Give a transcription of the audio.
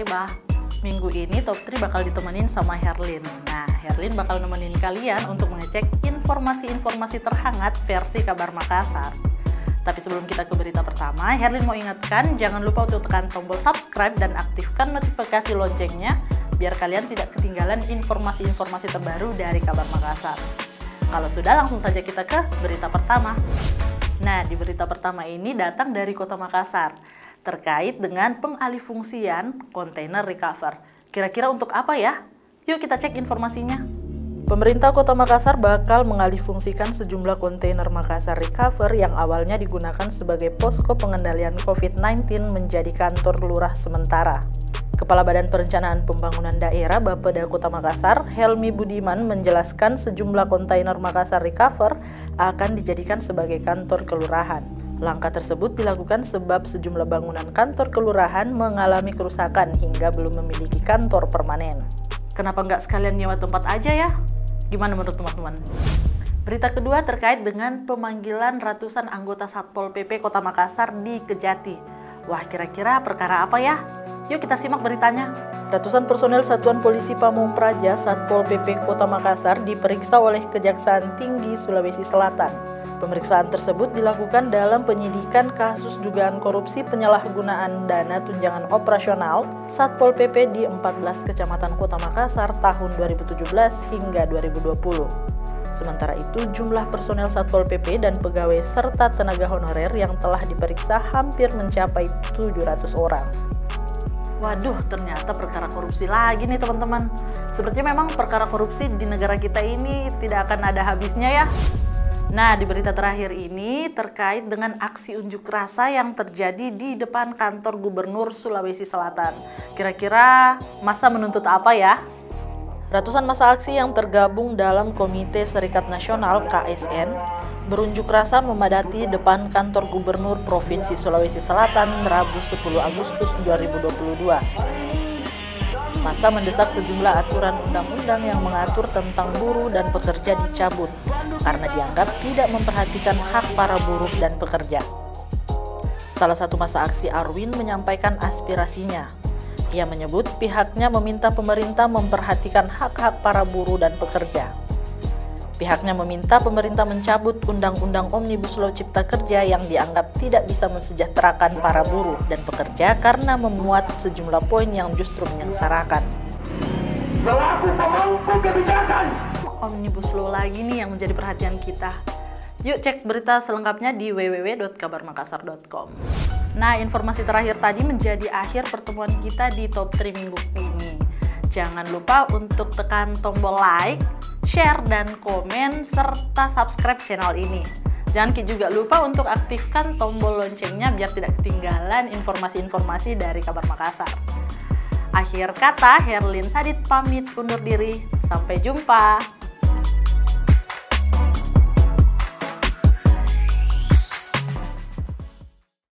Areba. Minggu ini Top 3 bakal ditemenin sama Herlin. Nah, Herlin bakal nemenin kalian untuk mengecek informasi-informasi terhangat versi kabar Makassar. Tapi sebelum kita ke berita pertama, Herlin mau ingatkan jangan lupa untuk tekan tombol subscribe dan aktifkan notifikasi loncengnya biar kalian tidak ketinggalan informasi-informasi terbaru dari kabar Makassar. Kalau sudah, langsung saja kita ke berita pertama. Nah, di berita pertama ini datang dari Kota Makassar terkait dengan pengalihfungsian kontainer recover. Kira-kira untuk apa ya? Yuk kita cek informasinya. Pemerintah Kota Makassar bakal mengalihfungsikan sejumlah kontainer Makassar Recover yang awalnya digunakan sebagai posko pengendalian COVID-19 menjadi kantor lurah sementara. Kepala Badan Perencanaan Pembangunan Daerah Bapeda Kota Makassar, Helmi Budiman, menjelaskan sejumlah kontainer Makassar Recover akan dijadikan sebagai kantor kelurahan. Langkah tersebut dilakukan sebab sejumlah bangunan kantor kelurahan mengalami kerusakan hingga belum memiliki kantor permanen. Kenapa nggak sekalian nyewa tempat aja ya? Gimana menurut teman-teman? Berita kedua terkait dengan pemanggilan ratusan anggota Satpol PP Kota Makassar di Kejati. Wah, kira-kira perkara apa ya? Yuk kita simak beritanya. Ratusan personel Satuan Polisi Pamung Praja Satpol PP Kota Makassar diperiksa oleh Kejaksaan Tinggi Sulawesi Selatan. Pemeriksaan tersebut dilakukan dalam penyidikan kasus dugaan korupsi penyalahgunaan dana tunjangan operasional Satpol PP di 14 kecamatan Kota Makassar tahun 2017 hingga 2020. Sementara itu, jumlah personel Satpol PP dan pegawai serta tenaga honorer yang telah diperiksa hampir mencapai 700 orang. Waduh, ternyata perkara korupsi lagi nih teman-teman. Sepertinya memang perkara korupsi di negara kita ini tidak akan ada habisnya ya. Nah, di berita terakhir ini terkait dengan aksi unjuk rasa yang terjadi di depan kantor Gubernur Sulawesi Selatan. Kira-kira massa menuntut apa ya? Ratusan massa aksi yang tergabung dalam Komite Serikat Nasional KSN berunjuk rasa memadati depan kantor Gubernur Provinsi Sulawesi Selatan Rabu 10 Agustus 2022. Massa mendesak sejumlah aturan undang-undang yang mengatur tentang buruh dan pekerja dicabut karena dianggap tidak memperhatikan hak para buruh dan pekerja. Salah satu massa aksi Arwin menyampaikan aspirasinya. Ia menyebut pihaknya meminta pemerintah memperhatikan hak-hak para buruh dan pekerja. Pihaknya meminta pemerintah mencabut Undang-Undang Omnibus Law Cipta Kerja yang dianggap tidak bisa mensejahterakan para buruh dan pekerja karena memuat sejumlah poin yang justru menyengsarakan. Selaku pemangku kebijakan. Omnibus Law lagi nih yang menjadi perhatian kita. Yuk cek berita selengkapnya di www.kabarmakassar.com. Nah, informasi terakhir tadi menjadi akhir pertemuan kita di Top 3 minggu ini. Jangan lupa untuk tekan tombol like, share, dan komen, serta subscribe channel ini. Jangan juga lupa untuk aktifkan tombol loncengnya biar tidak ketinggalan informasi-informasi dari kabar Makassar. Akhir kata, Herlin Sadit pamit undur diri. Sampai jumpa.